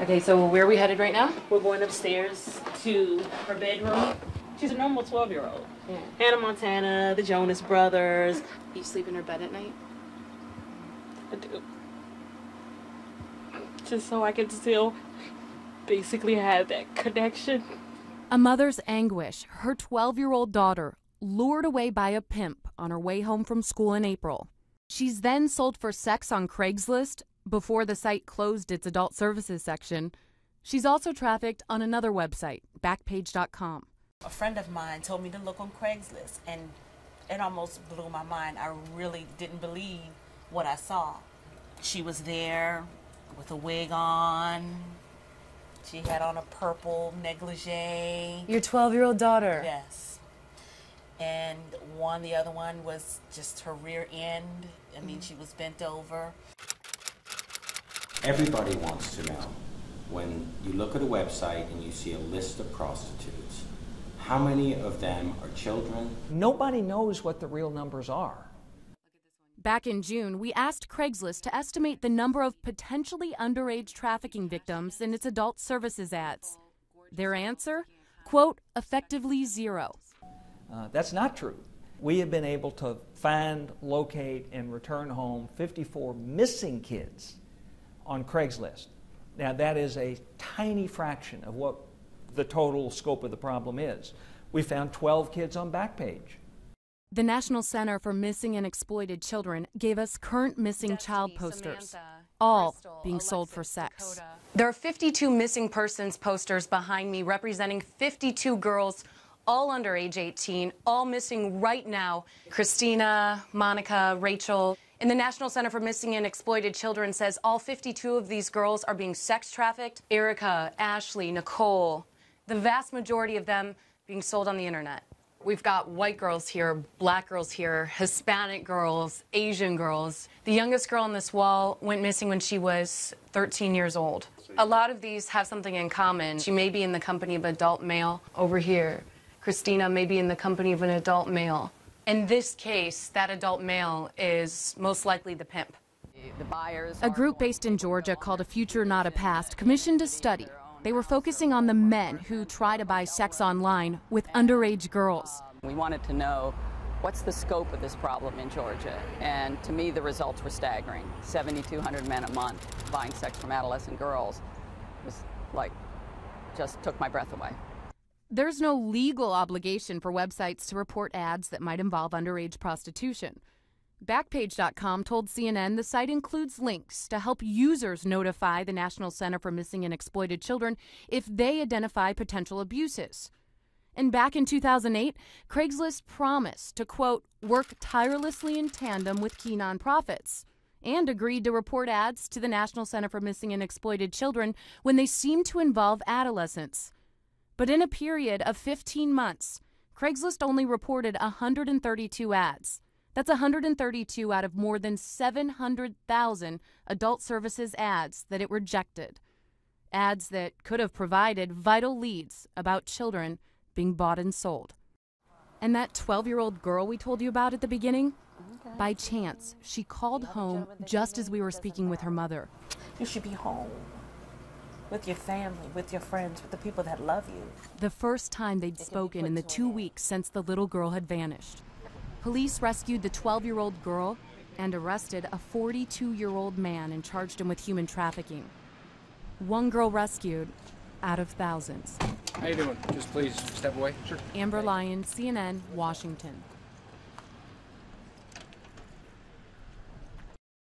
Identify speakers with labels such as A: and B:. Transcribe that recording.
A: Okay, so where are we headed right now?
B: We're going upstairs to her bedroom. She's a normal 12-year-old.
A: Yeah.
B: Hannah Montana, the Jonas Brothers.
A: You sleep in her bed at night?
B: I do. Just so I can still basically have that connection.
C: A mother's anguish, her 12-year-old daughter lured away by a pimp on her way home from school in April. She's then sold for sex on Craigslist before the site closed its adult services section. She's also trafficked on another website, Backpage.com.
B: A friend of mine told me to look on Craigslist, and it almost blew my mind. I really didn't believe what I saw. She was there with a wig on. She had on a purple negligee.
A: Your 12-year-old daughter?
B: Yes. And the other one was just her rear end. I mean, she was bent over.
D: Everybody wants to know, when you look at a website and you see a list of prostitutes, how many of them are children?
E: Nobody knows what the real numbers are.
C: Back in June, we asked Craigslist to estimate the number of potentially underage trafficking victims in its adult services ads. Their answer? Quote, effectively zero.
E: That's not true. We have been able to find, locate, and return home 54 missing kids on Craigslist. Now, that is a tiny fraction of what the total scope of the problem is. We found 12 kids on Backpage.
C: The National Center for Missing and Exploited Children gave us current missing child posters, all being sold for sex.
A: There are 52 missing persons posters behind me representing 52 girls, all under age 18, all missing right now. Christina, Monica, Rachel. And the National Center for Missing and Exploited Children says all 52 of these girls are being sex trafficked. Erica, Ashley, Nicole, the vast majority of them being sold on the internet. We've got white girls here, black girls here, Hispanic girls, Asian girls. The youngest girl on this wall went missing when she was 13 years old. A lot of these have something in common. She may be in the company of an adult male over here. Christina may be in the company of an adult male. In this case, that adult male is most likely the pimp.
C: A group based in Georgia called A Future Not a Past commissioned a study. They were focusing on the men who try to buy sex online with underage girls.
F: We wanted to know what's the scope of this problem in Georgia, and to me the results were staggering. 7,200 men a month buying sex from adolescent girls. It was like, just took my breath away.
C: There's no legal obligation for websites to report ads that might involve underage prostitution. Backpage.com told CNN the site includes links to help users notify the National Center for Missing and Exploited Children if they identify potential abuses. And back in 2008, Craigslist promised to, quote, work tirelessly in tandem with key nonprofits, and agreed to report ads to the National Center for Missing and Exploited Children when they seemed to involve adolescents. But in a period of 15 months, Craigslist only reported 132 ads. That's 132 out of more than 700,000 adult services ads that it rejected. Ads that could have provided vital leads about children being bought and sold. And that 12-year-old girl we told you about at the beginning? Okay. By chance, she called home just as we were speaking with her mother.
B: You should be home with your family, with your friends, with the people that love you.
C: The first time they'd spoken in the 2 weeks since the little girl had vanished. Police rescued the 12-year-old girl and arrested a 42-year-old man and charged him with human trafficking. One girl rescued out of thousands.
G: How you doing? Just please step away. Sure.
C: Amber Lyon, CNN, Washington.